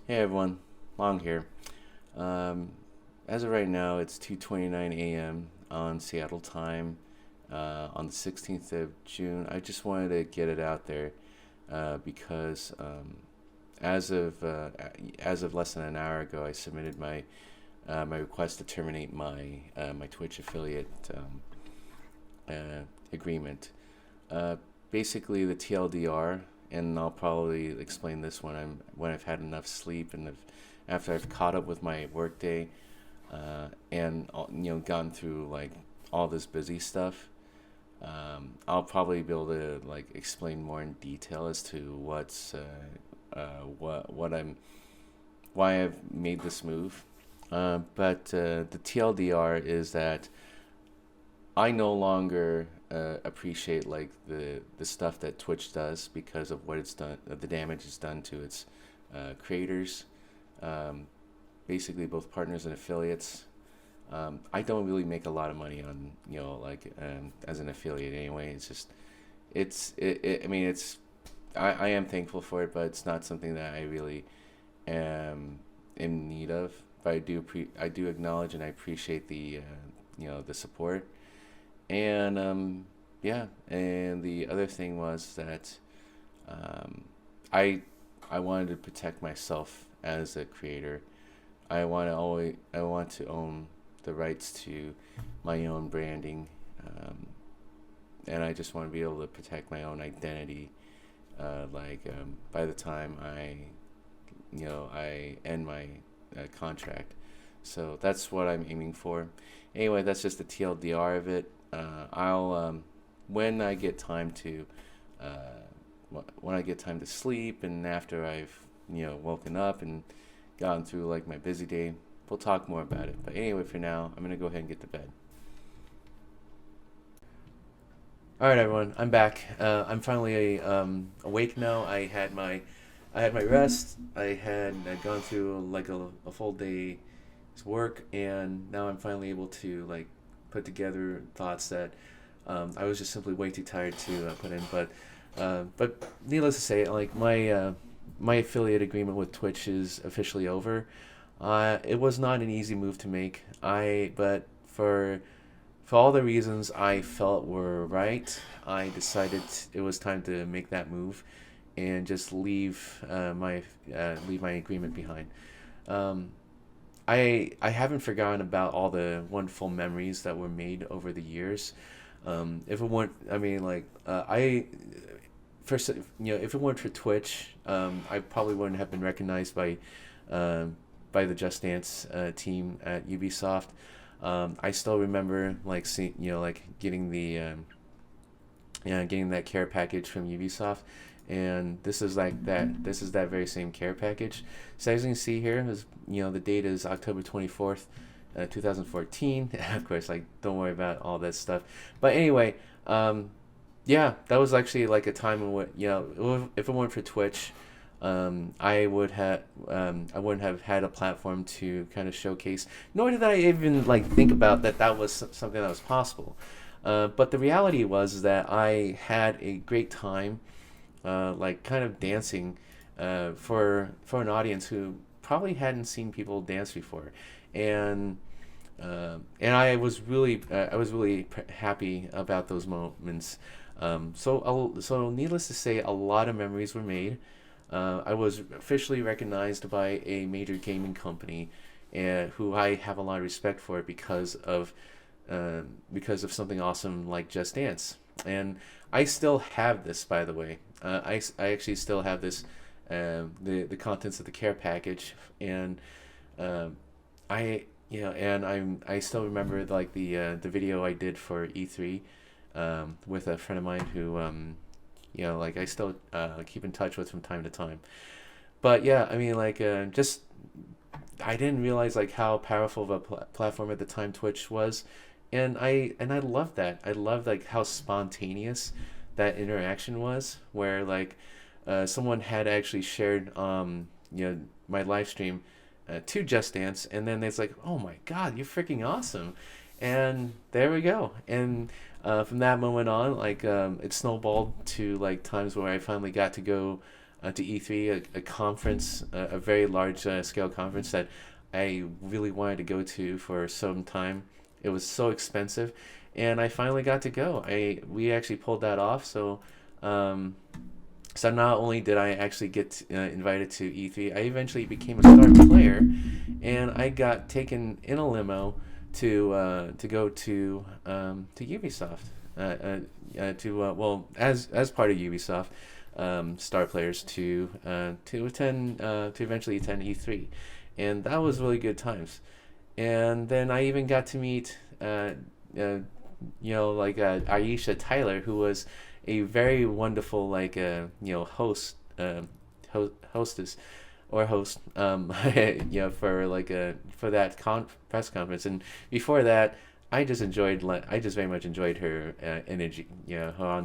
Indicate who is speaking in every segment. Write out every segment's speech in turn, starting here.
Speaker 1: Hey everyone, Long here. Um, as of right now, it's 2:29 a.m. on Seattle time on the 16th of June. I just wanted to get it out there because as of uh, as of less than an hour ago, I submitted my request to terminate my Twitch affiliate agreement. Uh, Basically, the TLDR, and I'll probably explain this when I've had enough sleep and after I've caught up with my workday, and gone through like all this busy stuff. I'll probably be able to like explain more in detail as to what I'm why I've made this move. But the TLDR is that I no longer appreciate like the stuff that Twitch does because of what it's done, the damage it's done to its creators, um, basically both partners and affiliates. I don't really make a lot of money on as an affiliate anyway. It's just I mean I am thankful for it, but it's not something that I really am in need of. But I do acknowledge and I appreciate the support. And yeah, and the other thing was that um, I I wanted to protect myself as a creator. I want to own the rights to my own branding, um, and I just want to be able to protect my own identity. By the time I end my contract, so that's what I'm aiming for. Anyway, that's just the TLDR of it. I'll when I get time to when I get time to sleep and after I've woken up and gotten through like my busy day, we'll talk more about it. But anyway, for now, I'm gonna go ahead and get to bed. All right, everyone, I'm back. I'm finally awake now. I had my rest. I'd gone through like a full day's work, and now I'm finally able to like put together thoughts that I was just simply way too tired to put in. But needless to say, like my affiliate agreement with Twitch is officially over. It was not an easy move to make. But for all the reasons I felt were right, I decided it was time to make that move and just leave my agreement behind. Um, I haven't forgotten about all the wonderful memories that were made over the years. If it weren't, I mean, like I first, if it weren't for Twitch, I probably wouldn't have been recognized by the Just Dance team at Ubisoft. I still remember like seeing, like getting the getting that care package from Ubisoft, and this is like that. This is that very same care package. So as you can see here, is the date is October 24th, 2014. Of course, like don't worry about all that stuff. But anyway, yeah, that was actually like a time when if it weren't for Twitch, I wouldn't have had a platform to kind of showcase. Nor did I even like think about that was something that was possible. But the reality was that I had a great time, like kind of dancing, for an audience who probably hadn't seen people dance before, and I was really happy about those moments. So needless to say, a lot of memories were made. I was officially recognized by a major gaming company, who I have a lot of respect for because of something awesome like Just Dance. And I still have this, by the way. I actually still have this, the contents of the care package, and um, I still remember like the video I did for E3, with a friend of mine who like I still keep in touch with from time to time. But yeah, I mean, like just I didn't realize like how powerful of a platform at the time Twitch was, and I love that. I love like how spontaneous that interaction was, where like someone had actually shared my live stream to Just Dance, and then it's like, oh my God, you're freaking awesome, and there we go. And from that moment on, like it snowballed to like times where I finally got to go to E3, a conference, a very large scale conference that I really wanted to go to for some time. It was so expensive, and I finally got to go. We actually pulled that off. Um, so not only did I actually get invited to E3, I eventually became a star player, and I got taken in a limo to go to Ubisoft. As part of Ubisoft, star players to attend to eventually attend E3, and that was really good times. And then I even got to meet Aisha Tyler, who was a very wonderful hostess or host for that press conference. And before that, I just very much enjoyed her energy, her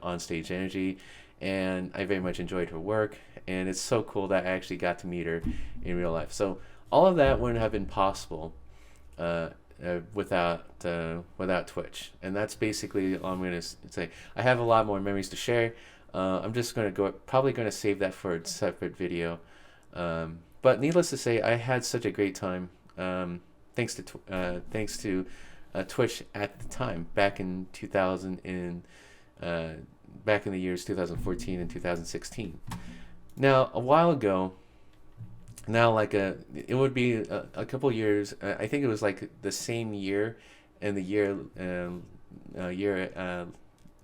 Speaker 1: on stage energy, and I very much enjoyed her work. And it's so cool that I actually got to meet her in real life. So all of that wouldn't have been possible without Twitch. And that's basically all I'm gonna say. I have a lot more memories to share. I'm just probably gonna save that for a separate video. But needless to say, I had such a great time. Thanks to Twitch at the time, back in 2000 back in the years 2014 and 2016. Now, a while ago, it would be a couple years. I think it was like the same year, and the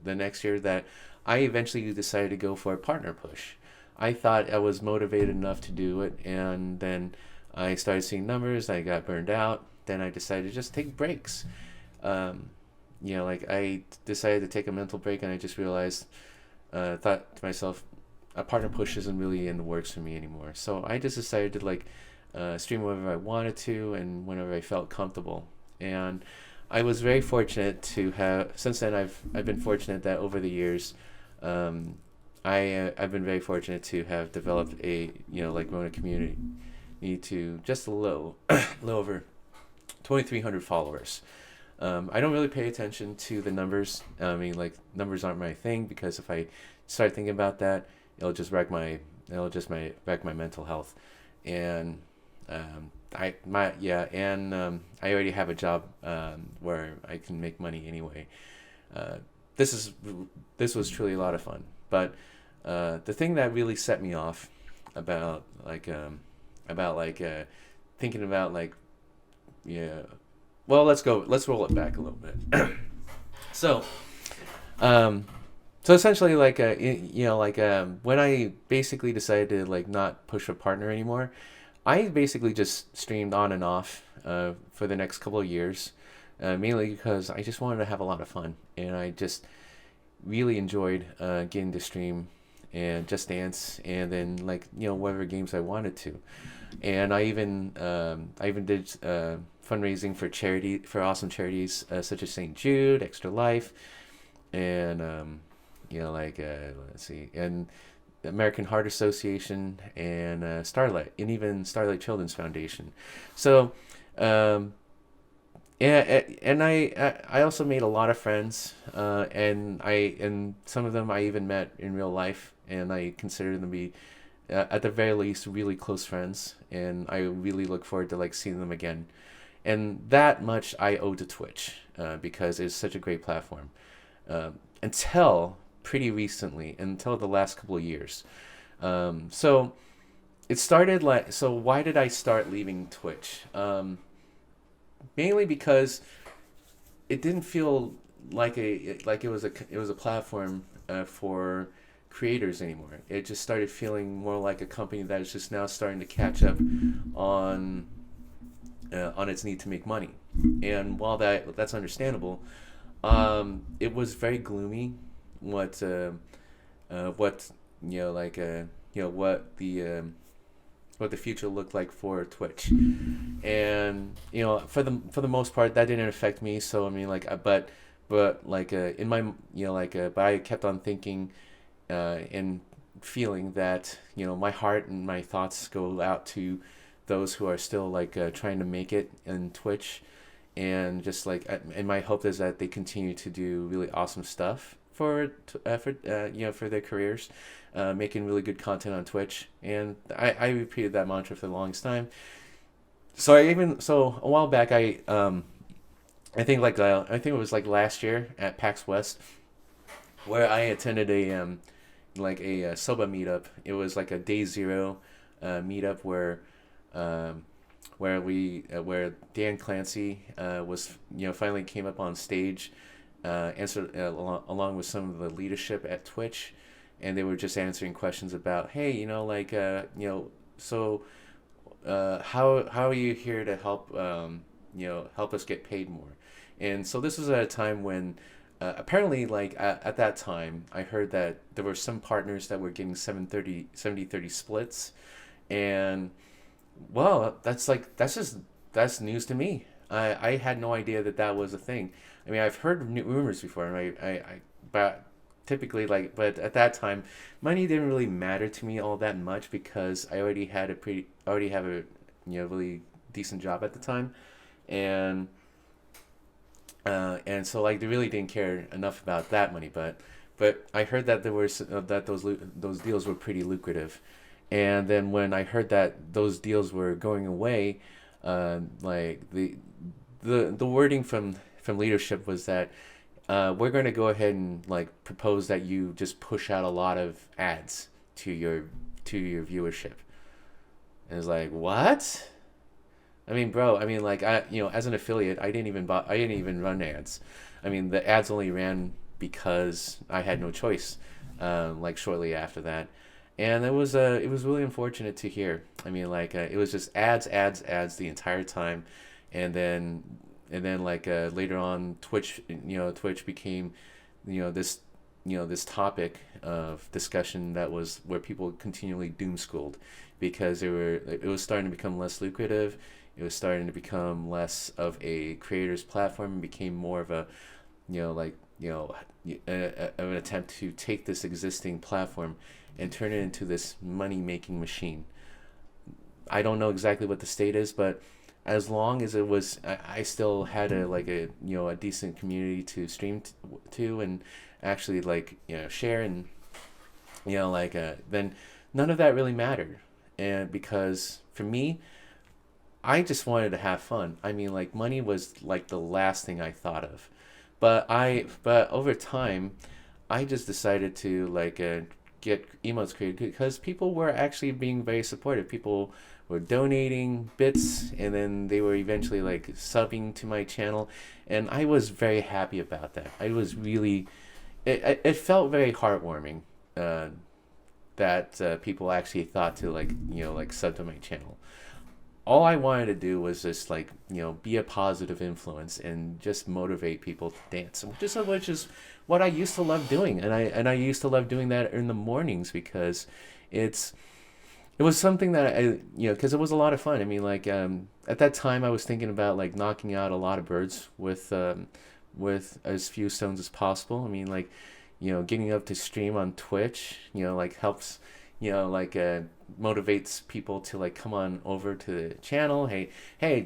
Speaker 1: next year that I eventually decided to go for a partner push. I thought I was motivated enough to do it, and then I started seeing numbers. I got burned out. Then I decided to just take breaks. I decided to take a mental break, and I just realized, thought to myself, a partner push isn't really in the works for me anymore. So I just decided to stream whenever I wanted to and whenever I felt comfortable. And I was very fortunate to have. Since then, I've been fortunate that over the years, I've been very fortunate to have developed grown a community to just a little over 2,300 followers. I don't really pay attention to the numbers. I mean, numbers aren't my thing, because if I start thinking about that, it'll just wreck my mental health. And I already have a job where I can make money anyway. This was truly a lot of fun. But the thing that really set me off about thinking about well, let's roll it back a little bit. So essentially, when I basically decided to not push a partner anymore, I basically just streamed on and off for the next couple of years, mainly because I just wanted to have a lot of fun, and I just really enjoyed getting to stream and Just Dance, and then whatever games I wanted to. And I even did fundraising for awesome charities such as St. Jude, Extra Life, and let's see, and the American Heart Association, and Starlight, and even Starlight Children's Foundation. So and I also made a lot of friends, and some of them I even met in real life, and I consider them to be at the very least really close friends, and I really look forward to seeing them again. And that much I owe to Twitch, because it's such a great platform. Until pretty recently, until the last couple of years. So it started so why did I start leaving Twitch? Mainly because it didn't feel like it was a platform for creators anymore. It just started feeling more like a company that is just now starting to catch up on its need to make money. And while that's understandable, it was very gloomy. What the future looked like for Twitch, and for the most part that didn't affect me. So I mean, but in my but I kept on thinking and feeling that my heart and my thoughts go out to those who are still trying to make it in Twitch, and just and my hope is that they continue to do really awesome stuff for their careers, making really good content on Twitch, and I repeated that mantra for the longest time. So a while back I think it was like last year at PAX West where I attended a soba meetup. It was like a day zero meetup um, where Dan Clancy was finally came up on stage, answered along with some of the leadership at Twitch, and they were just answering questions about, hey, so how are you here to help help us get paid more. And so this was at a time when apparently at that time I heard that there were some partners that were getting 70/30 splits. And well, that's news to me. I had no idea that that was a thing. I mean, I've heard rumors before, right? But typically, but at that time, money didn't really matter to me all that much because I already have a really decent job at the time, and so like they really didn't care enough about that money. But I heard that those deals were pretty lucrative, and then when I heard that those deals were going away, like the wording from leadership was that we're going to go ahead and like propose that you just push out a lot of ads to your viewership. And it's like, what? I mean, bro, I mean, like as an affiliate, I didn't even run ads. I mean, the ads only ran because I had no choice. Like shortly after that, and it was really unfortunate to hear. I mean, like it was just ads, ads, ads the entire time, and then later on, Twitch became, this topic of discussion that was where people continually doom scrolled because it was starting to become less lucrative. It was starting to become less of a creator's platform and became more of a, of an attempt to take this existing platform and turn it into this money making machine. I don't know exactly what the state is, but as long as it was, I still had a decent community to stream to and actually share, and then none of that really mattered. And because for me, I just wanted to have fun. I mean, like money was like the last thing I thought of. But over time, I just decided to get emotes created because people were actually being very supportive. People were donating bits, and then they were eventually like subbing to my channel, and I was very happy about that. I was really, it felt very heartwarming that people actually thought to sub to my channel. All I wanted to do was just be a positive influence and just motivate people to dance, which is what I used to love doing, and I used to love doing that in the mornings because it was something that because it was a lot of fun. I mean, at that time I was thinking about knocking out a lot of birds with as few stones as possible. I mean, getting up to stream on Twitch, helps, motivates people to come on over to the channel. Hey,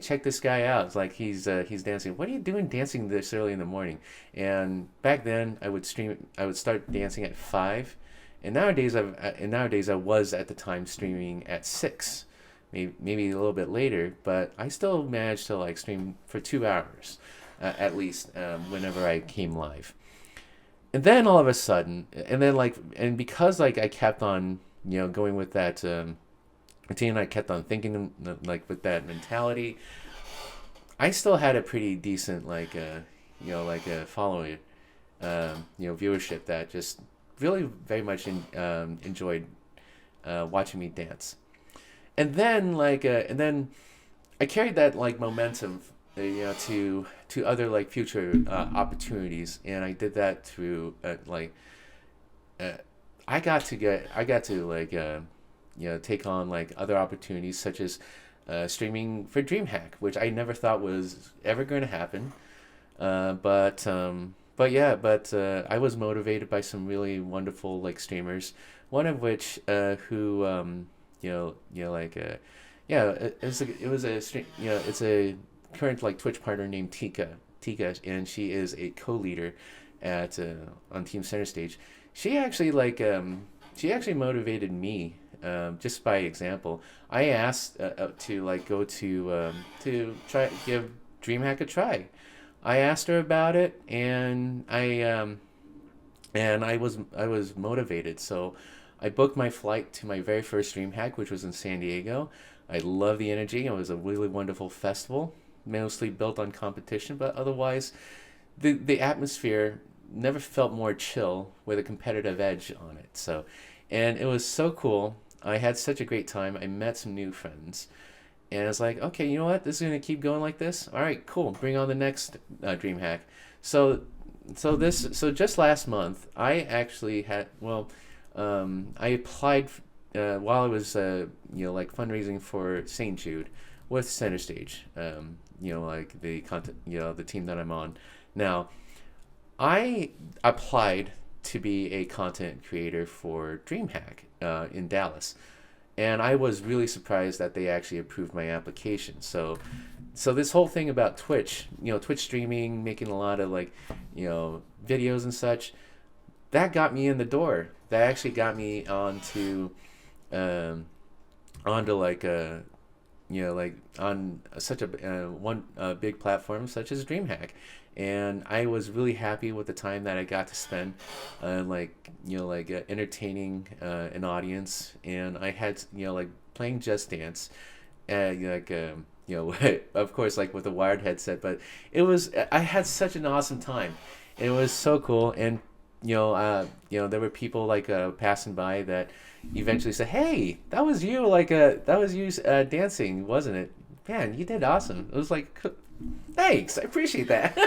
Speaker 1: check this guy out. It's like he's dancing. What are you doing dancing this early in the morning? And back then I would start dancing at 5, and nowadays I was at the time streaming at 6, maybe a little bit later, but I still managed to stream for 2 hours at least whenever I came live. And then all of a sudden, and because I kept on going with that routine, I kept on thinking with that mentality, I still had a pretty decent following, viewership that just really very much enjoyed watching me dance. And then I carried that momentum to other future opportunities, and I did that through I got to take on other opportunities such as streaming for DreamHack, which I never thought was ever going to happen. But I was motivated by some really wonderful streamers. One of which it's a current Twitch partner named Tika, and she is a co-leader at on Team Center Stage, she actually she actually motivated me just by example. I asked to like go to try give DreamHack a try. I asked her about it, and I was motivated. So I booked my flight to my very first DreamHack, which was in San Diego. I love the energy. It was a really wonderful festival, mostly built on competition, but otherwise, the atmosphere never felt more chill with a competitive edge on it. So, and it was so cool. I had such a great time. I met some new friends, and I was like, okay, you know what? This is gonna keep going like this. All right, cool. Bring on the next DreamHack. So, so just last month, I actually had I applied while I was like fundraising for St. Jude with Center Stage. Like the content, the team that I'm on now. I applied to be a content creator for DreamHack in Dallas, and I was really surprised that they actually approved my application. So this whole thing about Twitch, Twitch streaming, making a lot of videos and such, that got me in the door. That actually got me onto like a like on such a one big platform such as DreamHack, and I was really happy with the time that I got to spend, entertaining an audience, and I had like playing Just Dance, of course like with a wired headset, but I had such an awesome time. It was so cool, and there were people passing by that eventually said, "Hey, that was you, dancing, wasn't it? Man, you did awesome." It was like, "Thanks, I appreciate that,"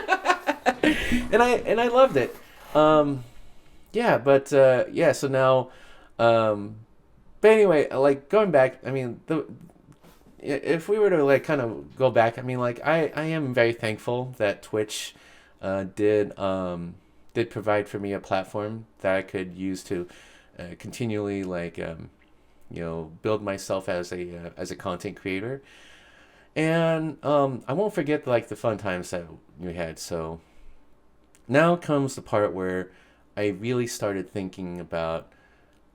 Speaker 1: and I loved it. Yeah, but yeah. So now, but anyway, going back. I mean, if we were to kind of go back, I mean, I am very thankful that Twitch did provide for me a platform that I could use to continually build myself as a content creator, and I won't forget the fun times that we had. So now comes the part where I really started thinking about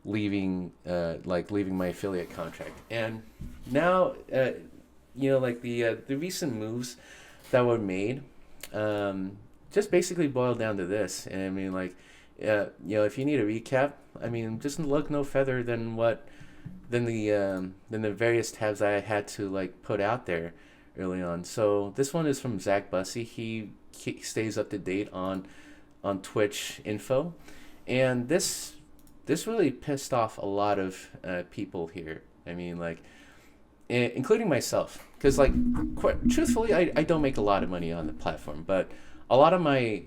Speaker 1: leaving my affiliate contract, and now the recent moves that were made just basically boiled down to this. And I mean, if you need a recap, I mean, just look no further than the various tabs I had to put out there early on. So this one is from Zach Bussey. He stays up to date on Twitch info, and this really pissed off a lot of people here. I mean, including myself, because truthfully, I don't make a lot of money on the platform, but a lot of my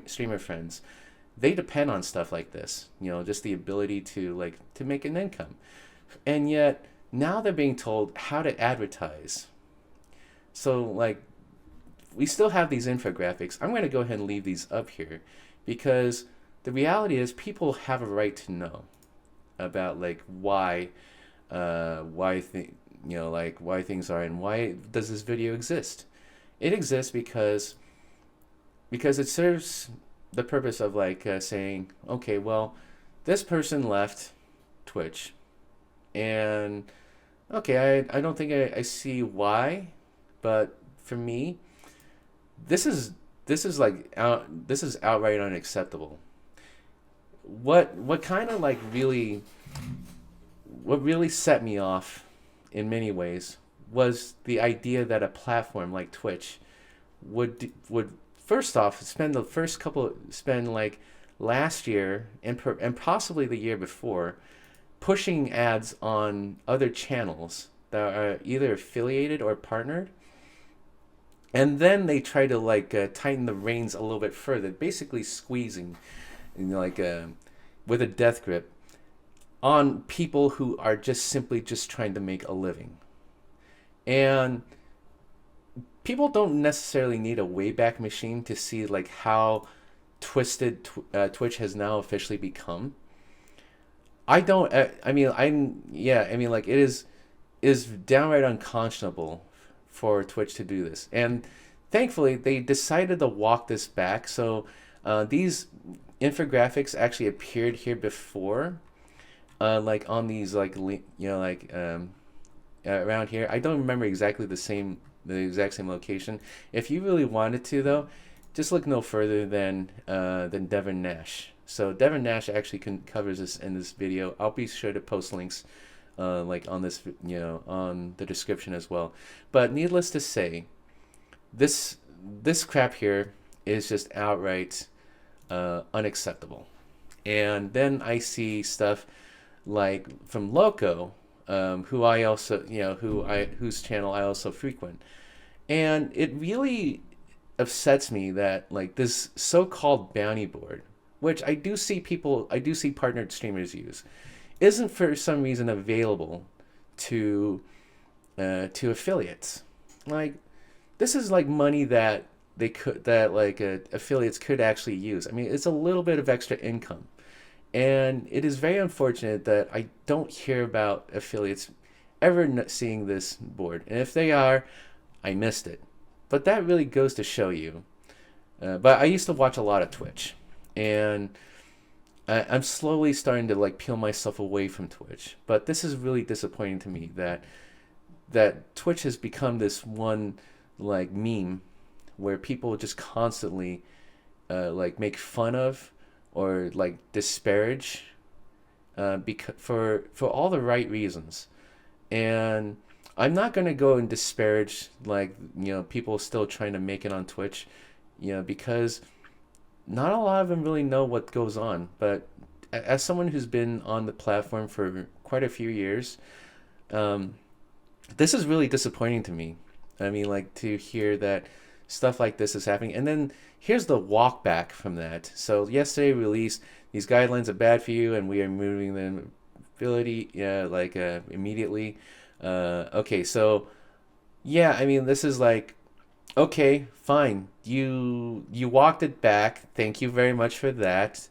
Speaker 1: streamer friends, they depend on stuff like this, just the ability to make an income, and yet now they're being told how to advertise. So we still have these infographics. I'm going to go ahead and leave these up here, because the reality is people have a right to know about why things are, and why does this video exist. It exists because it serves the purpose of saying, okay, well, this person left Twitch, and okay, I don't think I see why, but for me, this is outright unacceptable. What kind of what really set me off in many ways was the idea that a platform like Twitch would first off spend last year and possibly the year before pushing ads on other channels that are either affiliated or partnered, and then they try to tighten the reins a little bit further, basically squeezing with a death grip on people who are just simply just trying to make a living. And people don't necessarily need a Wayback Machine to see how twisted Twitch has now officially become. I don't. I mean, it is downright unconscionable for Twitch to do this. And thankfully they decided to walk this back. So these infographics actually appeared here before, like on these like around here. I don't remember exactly the exact same location. If you really wanted to though, just look no further than Devin Nash. So Devin Nash actually covers this in this video. I'll be sure to post links like on this, on the description as well. But needless to say, this crap here is just outright unacceptable. And then I see stuff like from Loco, who I also, whose channel I also frequent, and it really upsets me that like this so-called bounty board, which I do see partnered streamers use, isn't for some reason available to affiliates. Like, this is like money that affiliates could actually use. I mean, it's a little bit of extra income, and it is very unfortunate that I don't hear about affiliates ever seeing this board. And if they are, I missed it. But that really goes to show you. But I used to watch a lot of Twitch, and I'm slowly starting to like peel myself away from Twitch. But this is really disappointing to me that Twitch has become this one like meme where people just constantly like make fun of or like disparage because for all the right reasons. And I'm not going to go and disparage like people still trying to make it on Twitch, because not a lot of them really know what goes on. But as someone who's been on the platform for quite a few years, this is really disappointing to me. I mean, like, to hear that stuff like this is happening. And then here's the walk back from that. So yesterday released, these guidelines are bad for you and we are removing them immediately. Okay, so yeah, I mean, this is like, okay, fine. You walked it back. Thank you very much for that.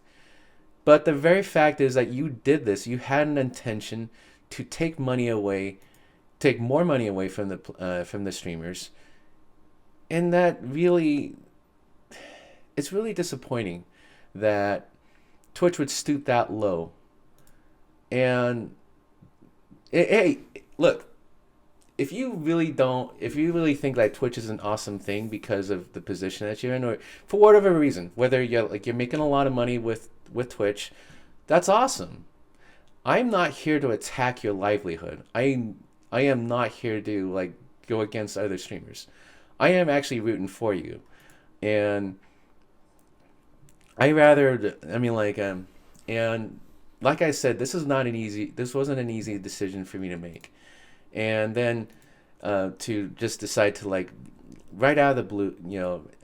Speaker 1: But the very fact is that you did this. You had an intention to take more money away from the streamers, and that really, it's really disappointing that Twitch would stoop that low. And hey, look, if you really think that Twitch is an awesome thing because of the position that you're in, or for whatever reason, whether you're making a lot of money with Twitch, that's awesome. I'm not here to attack your livelihood. I am not here to like go against other streamers. I am actually rooting for you, and and like I said, this wasn't an easy decision for me to make. And then to just decide to like right out of the blue,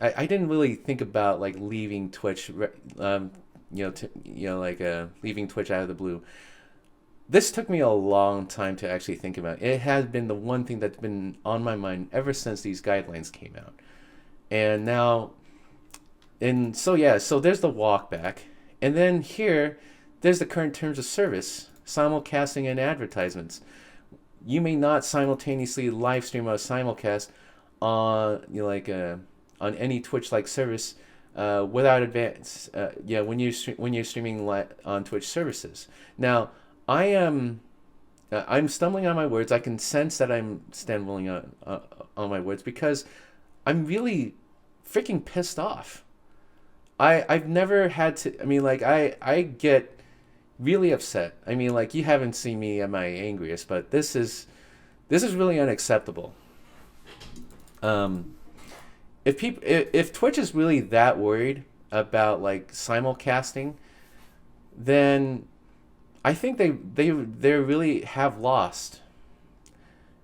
Speaker 1: I didn't really think about like leaving Twitch, leaving Twitch out of the blue. This took me a long time to actually think about. It has been the one thing that's been on my mind ever since these guidelines came out. And now, so there's the walk back. And then here, there's the current terms of service, simulcasting and advertisements. You may not simultaneously live stream a simulcast on on any Twitch-like service without advance. When you're streaming on Twitch services. Now, I'm stumbling on my words. I can sense that I'm stumbling on my words because I'm really freaking pissed off. I've never had to. I mean, like I get really upset. I mean, like, you haven't seen me at my angriest, but this is really unacceptable. If Twitch is really that worried about like simulcasting, then I think they really have lost.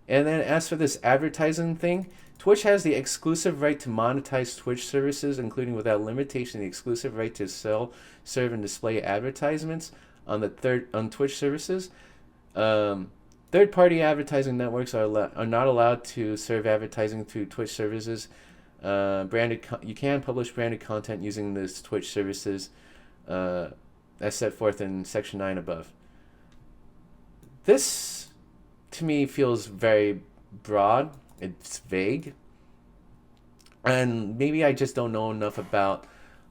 Speaker 1: And then as for this advertising thing, Twitch has the exclusive right to monetize Twitch services, including without limitation the exclusive right to sell, serve, and display advertisements on Twitch services. Third-party advertising networks are not allowed to serve advertising through Twitch services. You can publish branded content using this Twitch services as set forth in Section 9 above. This, to me, feels very broad. It's vague. and maybe I just don't know enough about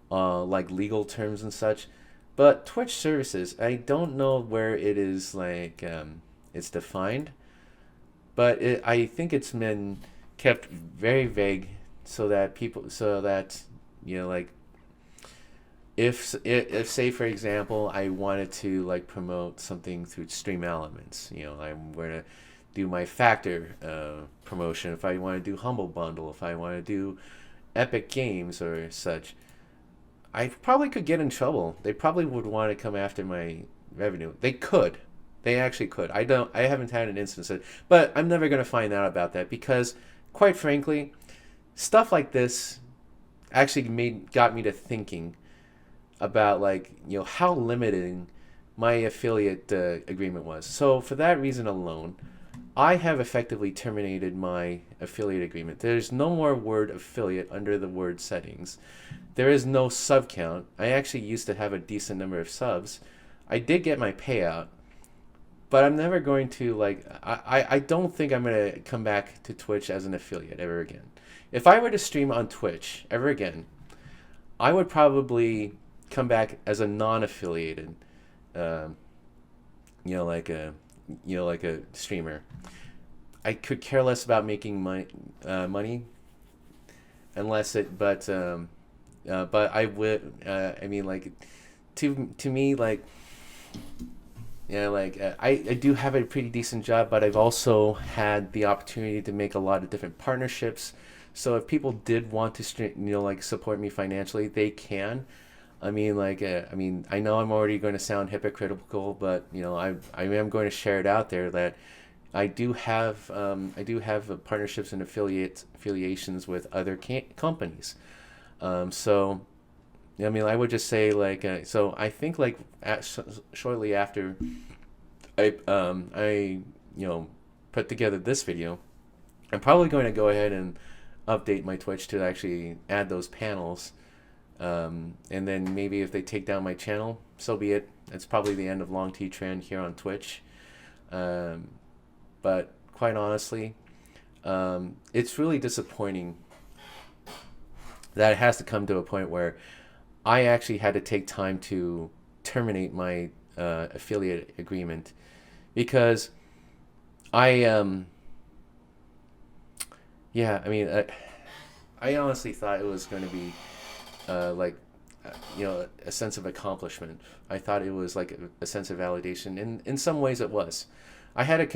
Speaker 1: like legal terms and such. But Twitch services, I don't know where it is like it's defined, but I think it's been kept very vague so that people, so that like if say for example I wanted to like promote something through Stream Elements, I'm going to do my Factor promotion. If I want to do Humble Bundle, if I want to do Epic Games or such, I probably could get in trouble. They probably would want to come after my revenue. They could. They actually could. I don't. I haven't had an instance but I'm never going to find out about that because, quite frankly, stuff like this actually got me to thinking about like how limiting my affiliate agreement was. So for that reason alone, I have effectively terminated my affiliate agreement. There's no more word affiliate under the word settings. There is no sub count. I actually used to have a decent number of subs. I did get my payout, but I'm never going to like I don't think I'm going to come back to Twitch as an affiliate ever again. If I were to stream on Twitch ever again, I would probably come back as a non-affiliated um, like a streamer. I could care less about making money unless it, but I would. I mean, like, to me, like, I do have a pretty decent job, but I've also had the opportunity to make a lot of different partnerships. So if people did want to like support me financially, they can. I know I'm already going to sound hypocritical, but I am going to share it out there that I do have partnerships and affiliations with other companies. So I would just say like so I think like shortly after I put together this video, I'm probably going to go ahead and update my Twitch to actually add those panels. And then maybe if they take down my channel, so be it. It's probably the end of Long T Trend here on Twitch. But quite honestly, it's really disappointing that it has to come to a point where I actually had to take time to terminate my affiliate agreement because I yeah, I honestly thought it was going to be like a sense of accomplishment. I thought it was like a sense of validation, and in some ways it was. I had a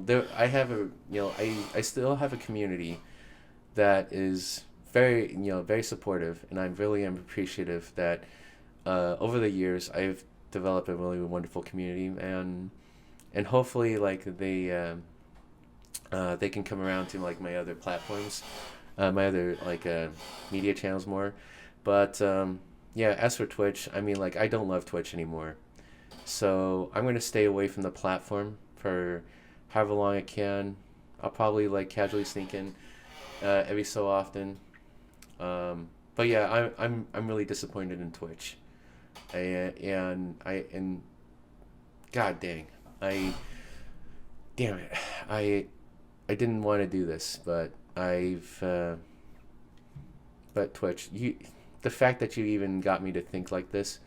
Speaker 1: there I have a I still have a community that is very very supportive, and I really am appreciative that over the years I've developed a really wonderful community, and hopefully like they can come around to like my other platforms, my other like media channels more. But yeah, as for Twitch, like I don't love Twitch anymore. So I'm going to stay away from the platform for however long I can. I'll probably like casually sneak in every so often. But yeah, I'm really disappointed in Twitch. And god dang, damn it. I didn't want to do this, but but Twitch, the fact that you even got me to think like this,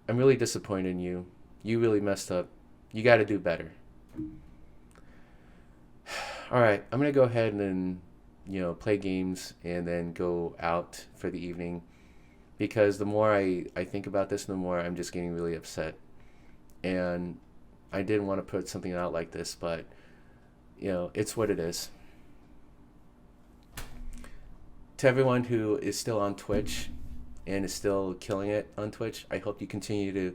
Speaker 1: I'm really disappointed in you. You really messed up. You got to do better. All right, I'm gonna go ahead and play games and then go out for the evening, because the more I think about this, the more I'm just getting really upset. And I didn't want to put something out like this, but it's what it is. To everyone who is still on Twitch and is still killing it on Twitch, I hope you continue to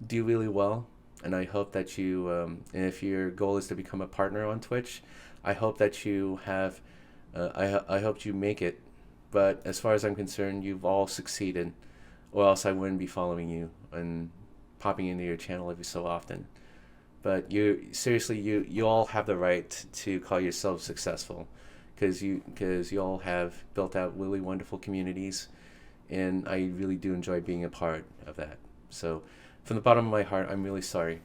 Speaker 1: do really well. And I hope that you, and if your goal is to become a partner on Twitch, I hope that you have, I hope you make it. But as far as I'm concerned, you've all succeeded, or else I wouldn't be following you and popping into your channel every so often. But you all have the right to call yourselves successful, because you all have built out really wonderful communities, and I really do enjoy being a part of that. So from the bottom of my heart, I'm really sorry,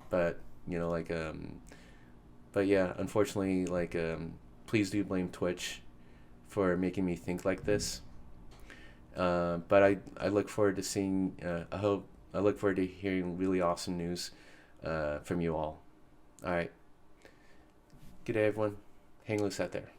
Speaker 1: but but yeah, unfortunately, please do blame Twitch for making me think like this. But I look forward to seeing. I look forward to hearing really awesome news from you all. All right. Good day, everyone. Hang loose out there.